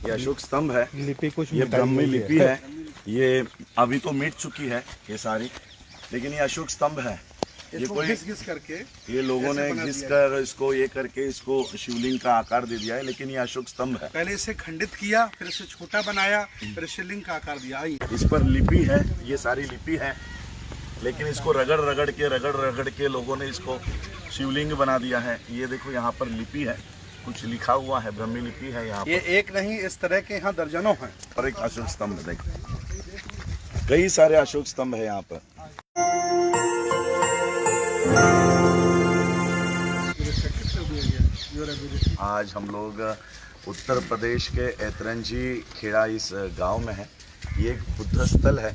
ये अशोक स्तंभ है, लिपि कुछ ये ब्राह्मी लिपि है। ये अभी तो मिट चुकी है ये सारी, लेकिन ये अशोक स्तंभ है। ये कोई घिस करके ये लोगों ने घिस कर इसको ये करके इसको शिवलिंग का आकार दे दिया है, लेकिन ये अशोक स्तंभ है। पहले इसे खंडित किया, फिर इसे छोटा बनाया, फिर शिवलिंग का आकार दिया। इस पर लिपि है, ये सारी लिपि है, लेकिन इसको रगड़ रगड़ के लोगों ने इसको शिवलिंग बना दिया है। ये देखो यहाँ पर लिपि है, कुछ लिखा हुआ है, ब्राह्मी लिपि है यहाँ पर। ये एक नहीं, इस तरह के यहाँ दर्जनों हैं। और एक अशोक स्तंभ देखो, कई सारे अशोक स्तंभ है यहाँ पर। आज हम लोग उत्तर प्रदेश के ऐतरंजी खेड़ा इस गांव में है। ये एक बुद्ध स्थल है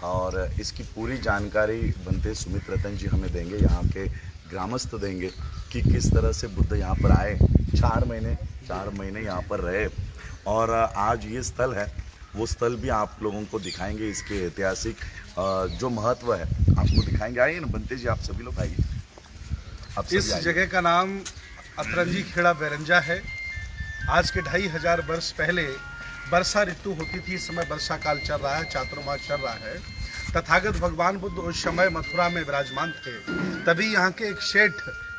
और इसकी पूरी जानकारी बनते सुमित रतन जी हमें देंगे, यहाँ के ग्रामस्थ देंगे कि किस तरह से बुद्ध यहाँ पर आए, 4 महीने यहाँ पर रहे। और आज ये स्थल है, वो स्थल भी आप लोगों को दिखाएंगे, इसके ऐतिहासिक जो महत्व है आपको दिखाएंगे। आइए ना बंते जी, आप सभी लोग आइए। इस जगह का नाम अतरंजी खेड़ा बेरंजा है। आज के 2500 वर्ष पहले वर्षा ऋतु होती थी, इस समय वर्षा काल चल रहा है, चातुर्मास चल रहा है। तथागत भगवान बुद्ध उस समय मथुरा में विराजमान थे। तभी यहाँ के एक सेठ,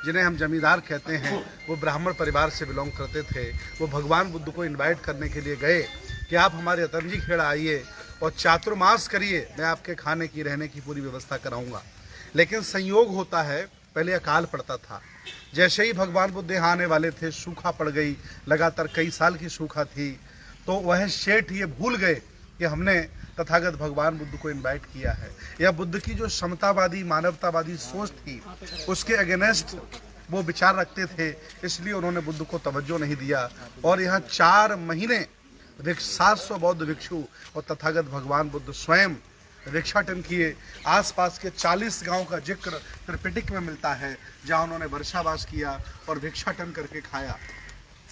जिन्हें हम जमींदार कहते हैं, वो ब्राह्मण परिवार से बिलोंग करते थे। वो भगवान बुद्ध को इनवाइट करने के लिए गए कि आप हमारे अतरंजी खेड़ा आइए और चातुर्मास करिए, मैं आपके खाने की रहने की पूरी व्यवस्था कराऊंगा। लेकिन संयोग होता है, पहले अकाल पड़ता था। जैसे ही भगवान बुद्ध यहाँ आने वाले थे, सूखा पड़ गई, लगातार कई साल की सूखा थी। तो वह सेठ ये भूल गए कि हमने तथागत भगवान बुद्ध को इनवाइट किया है। या बुद्ध की जो समतावादी मानवतावादी सोच थी, उसके अगेंस्ट वो विचार रखते थे, इसलिए उन्होंने बुद्ध को तवज्जो नहीं दिया। और यहाँ 4 महीने 700 बौद्ध भिक्षु और तथागत भगवान बुद्ध स्वयं भिक्षाटन किए। आसपास के 40 गांव का जिक्र त्रिपिटक में मिलता है, जहां उन्होंने वर्षावास किया और भिक्षाटन करके खाया।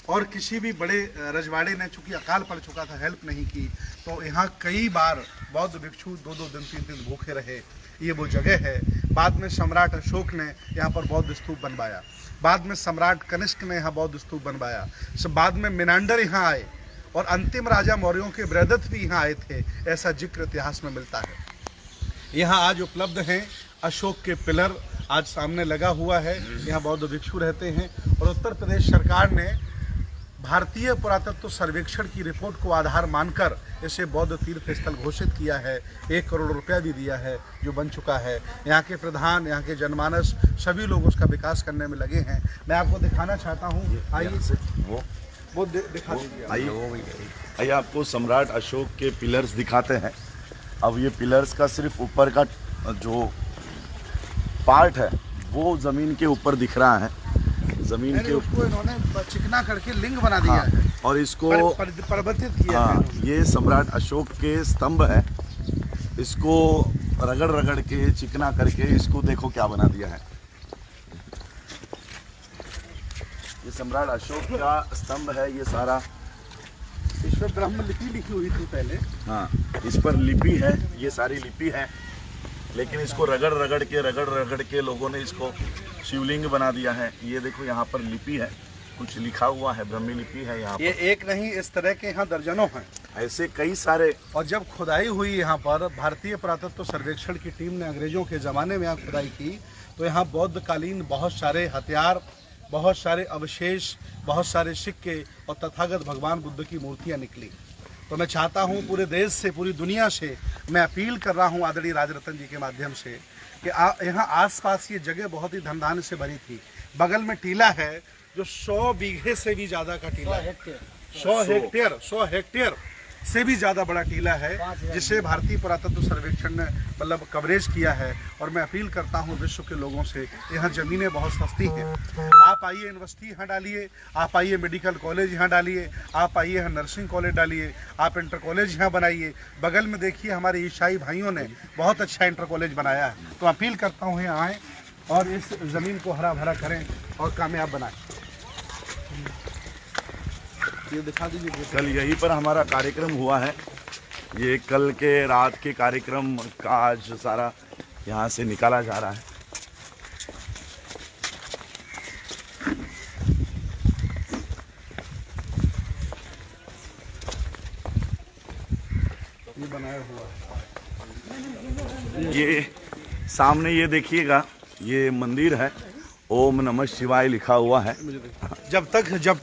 और किसी भी बड़े रजवाड़े ने, चूंकि अकाल पड़ चुका था, हेल्प नहीं की। तो यहाँ कई बार बौद्ध भिक्षु 2-2 दिन 3 दिन भूखे रहे। ये वो जगह है। बाद में सम्राट अशोक ने यहाँ पर बौद्ध स्तूप बनवाया, बाद में सम्राट कनिष्क ने यहाँ बौद्ध स्तूप बनवाया, बाद में मिनांडर यहाँ आए और अंतिम राजा मौर्यों के बृहदत्त भी यहाँ आए थे, ऐसा जिक्र इतिहास में मिलता है। यहाँ आज उपलब्ध हैं अशोक के पिलर, आज सामने लगा हुआ है। यहाँ बौद्ध भिक्षु रहते हैं। और उत्तर प्रदेश सरकार ने भारतीय पुरातत्व सर्वेक्षण की रिपोर्ट को आधार मानकर इसे बौद्ध तीर्थ स्थल घोषित किया है। 1 करोड़ रुपया भी दिया है, जो बन चुका है। यहाँ के प्रधान, यहाँ के जनमानस सभी लोग उसका विकास करने में लगे हैं। मैं आपको दिखाना चाहता हूँ, आइए वो दिखा दीजिए। आइए आपको सम्राट अशोक के पिलर्स दिखाते हैं। अब ये पिलर्स का सिर्फ ऊपर का जो पार्ट है वो जमीन के ऊपर दिख रहा है। जमीन के ऊपर इन्होंने चिकना करके लिंग बना दिया है और इसको परिवर्तित किया है। ये सम्राट अशोक के स्तंभ है। इसको रगड़ के चिकना करके इसको देखो क्या बना दिया है। ये सम्राट अशोक का स्तंभ है। ये सारा इस पर ब्राह्मण लिपि लिखी हुई थी पहले। हाँ, इस पर लिपि है, ये सारी लिपि है, लेकिन इसको रगड़ के लोगों ने इसको शिवलिंग बना दिया है। ये देखो यहाँ पर लिपि है, कुछ लिखा हुआ है, ब्राह्मी लिपि है यहाँ पर। ये एक नहीं, इस तरह के यहाँ दर्जनों हैं, ऐसे कई सारे। और जब खुदाई हुई यहाँ पर, भारतीय पुरातत्व सर्वेक्षण की टीम ने अंग्रेजों के ज़माने में यहाँ खुदाई की, तो यहाँ बौद्ध कालीन बहुत सारे हथियार, बहुत सारे अवशेष, बहुत सारे सिक्के और तथागत भगवान बुद्ध की मूर्तियाँ निकली। तो मैं चाहता हूँ पूरे देश से, पूरी दुनिया से मैं अपील कर रहा हूँ आदरणीय राजरतन जी के माध्यम से कि यहाँ आसपास ये जगह बहुत ही धनधान्य से भरी थी। बगल में टीला है जो 100 बीघे से भी ज़्यादा का टीला है, 100 हेक्टेयर से भी ज़्यादा बड़ा टीला है, जिसे भारतीय पुरातत्व सर्वेक्षण ने मतलब कवरेज किया है। और मैं अपील करता हूँ विश्व के लोगों से, यहाँ ज़मीनें बहुत सस्ती हैं। आप आइए यूनिवर्सिटी यहाँ डालिए, आप आइए मेडिकल कॉलेज यहाँ डालिए, आप आइए यहाँ नर्सिंग कॉलेज डालिए, आप इंटर कॉलेज यहाँ बनाइए। बगल में देखिए हमारे ईसाई भाइयों ने बहुत अच्छा इंटर कॉलेज बनाया है। तो अपील करता हूँ यहाँ आएँ और इस ज़मीन को हरा भरा करें और कामयाब बनाएं। ये दिखा दीजिए। कल यहीं पर हमारा कार्यक्रम हुआ है। ये कल के रात के कार्यक्रम का आज सारा यहाँ से निकाला जा रहा है। ये बनाया हुआ है। ये सामने ये देखिएगा, ये मंदिर है, ओम नमः शिवाय लिखा हुआ है। जब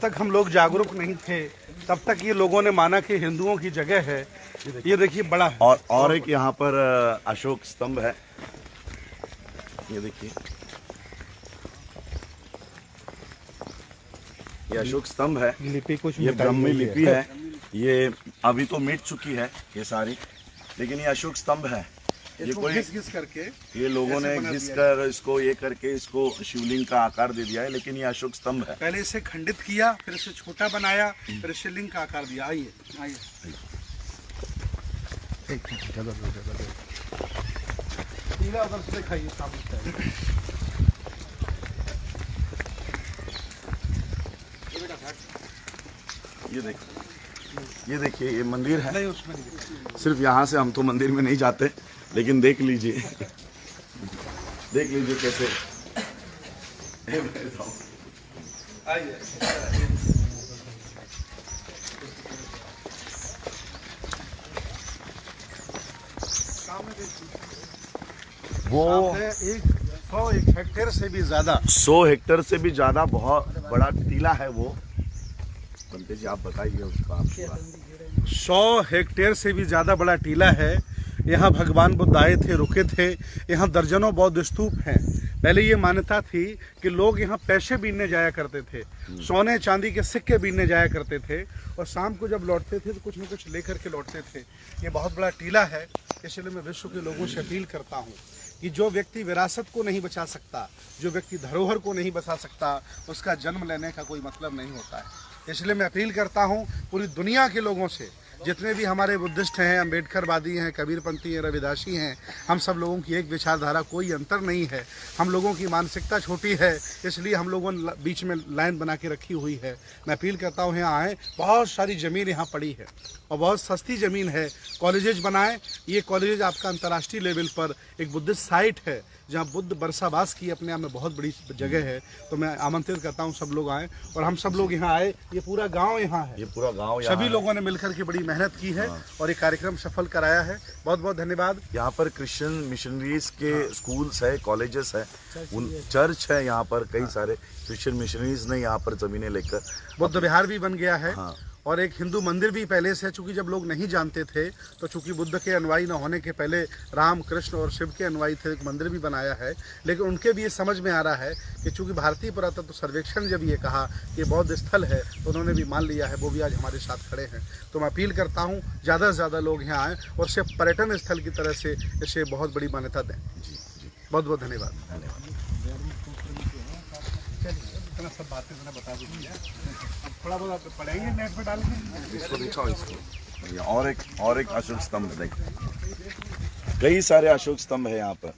तक हम लोग जागरूक नहीं थे तब तक ये लोगों ने माना कि हिंदुओं की जगह है। ये देखिए बड़ा है। और एक यहाँ पर अशोक स्तंभ है, ये देखिए, ये अशोक स्तंभ है, लिपि कुछ ये ब्राह्मी लिपि है। ये अभी तो मिट चुकी है ये सारी, लेकिन ये अशोक स्तंभ है। ये कोई घिस करके ये लोगों ने घिस कर इसको ये करके इसको शिवलिंग का आकार दे दिया है, लेकिन ये अशोक स्तंभ है। पहले इसे खंडित किया, फिर इसे छोटा बनाया, फिर इसे लिंग का आकार दिया। आइए आइए, पीला उधर से खाइए, सामने ये देखिए ये मंदिर है। नहीं, उसमें नहीं। सिर्फ यहाँ से हम तो मंदिर में नहीं जाते, लेकिन देख लीजिए देख लीजिए कैसे। आइए, वो एक 100 हेक्टेयर से भी ज्यादा 100 हेक्टेयर से भी ज्यादा बहुत बड़ा टीला है वो। बनते जी आप बताइए उसका। 100 हेक्टेयर से भी ज़्यादा बड़ा टीला है। यहाँ भगवान बुद्ध आए थे, रुके थे। यहाँ दर्जनों बौद्ध स्तूप हैं। पहले ये मान्यता थी कि लोग यहाँ पैसे बीनने जाया करते थे, सोने चांदी के सिक्के बीनने जाया करते थे, और शाम को जब लौटते थे तो कुछ न कुछ लेकर के लौटते थे। ये बहुत बड़ा टीला है। इसलिए मैं विश्व के लोगों से अपील करता हूँ कि जो व्यक्ति विरासत को नहीं बचा सकता, जो व्यक्ति धरोहर को नहीं बचा सकता, उसका जन्म लेने का कोई मतलब नहीं होता है। इसलिए मैं अपील करता हूँ पूरी दुनिया के लोगों से, जितने भी हमारे बुद्धिस्ट हैं, अम्बेडकरवादी हैं, कबीरपंथी हैं, रविदासी हैं, हम सब लोगों की एक विचारधारा, कोई अंतर नहीं है। हम लोगों की मानसिकता छोटी है, इसलिए हम लोगों ने बीच में लाइन बना के रखी हुई है। मैं अपील करता हूँ यहाँ आएँ। बहुत सारी ज़मीन यहाँ पड़ी है और बहुत सस्ती ज़मीन है। कॉलेजेज बनाएं। ये कॉलेजेज आपका अंतर्राष्ट्रीय लेवल पर एक बुद्धिस्ट साइट है जहाँ बुद्ध बरसाबास की अपने आप में बहुत बड़ी जगह है। तो मैं आमंत्रित करता हूँ सब लोग आएँ, और हम सब लोग यहाँ आए। ये पूरा गांव यहाँ है, ये पूरा गांव सभी लोगों ने मिलकर के बड़ी मेहनत की है और ये कार्यक्रम सफल कराया है। बहुत बहुत धन्यवाद। यहाँ पर क्रिश्चियन मिशनरीज के स्कूल्स है, कॉलेजेस है, उन चर्च है। यहाँ पर कई सारे क्रिश्चियन मिशनरीज ने यहाँ पर जमीनें लेकर बुद्ध विहार भी बन गया है। हाँ। और एक हिंदू मंदिर भी पहले से है। चूँकि जब लोग नहीं जानते थे तो चूँकि बुद्ध के अनुयायी न होने के पहले राम, कृष्ण और शिव के अनुयायी थे, एक मंदिर भी बनाया है। लेकिन उनके भी ये समझ में आ रहा है कि चूँकि भारतीय पुरातत्व सर्वेक्षण जब ये कहा कि बौद्ध स्थल है तो उन्होंने भी मान लिया है। वो भी आज हमारे साथ खड़े हैं। तो मैं अपील करता हूँ ज़्यादा से ज़्यादा लोग यहाँ आएँ और इसे पर्यटन स्थल की तरह से इसे बहुत बड़ी मान्यता दें। जी जी, बहुत बहुत धन्यवाद। धन्यवाद। इतना सब बातें मैंने बता दी है। अब थोड़ा बहुत आप पढ़ेंगे नेट पे डाल के। इसको दिखाओ इसको। और एक अशोक स्तंभ देखो, कई सारे अशोक स्तंभ है यहाँ पर।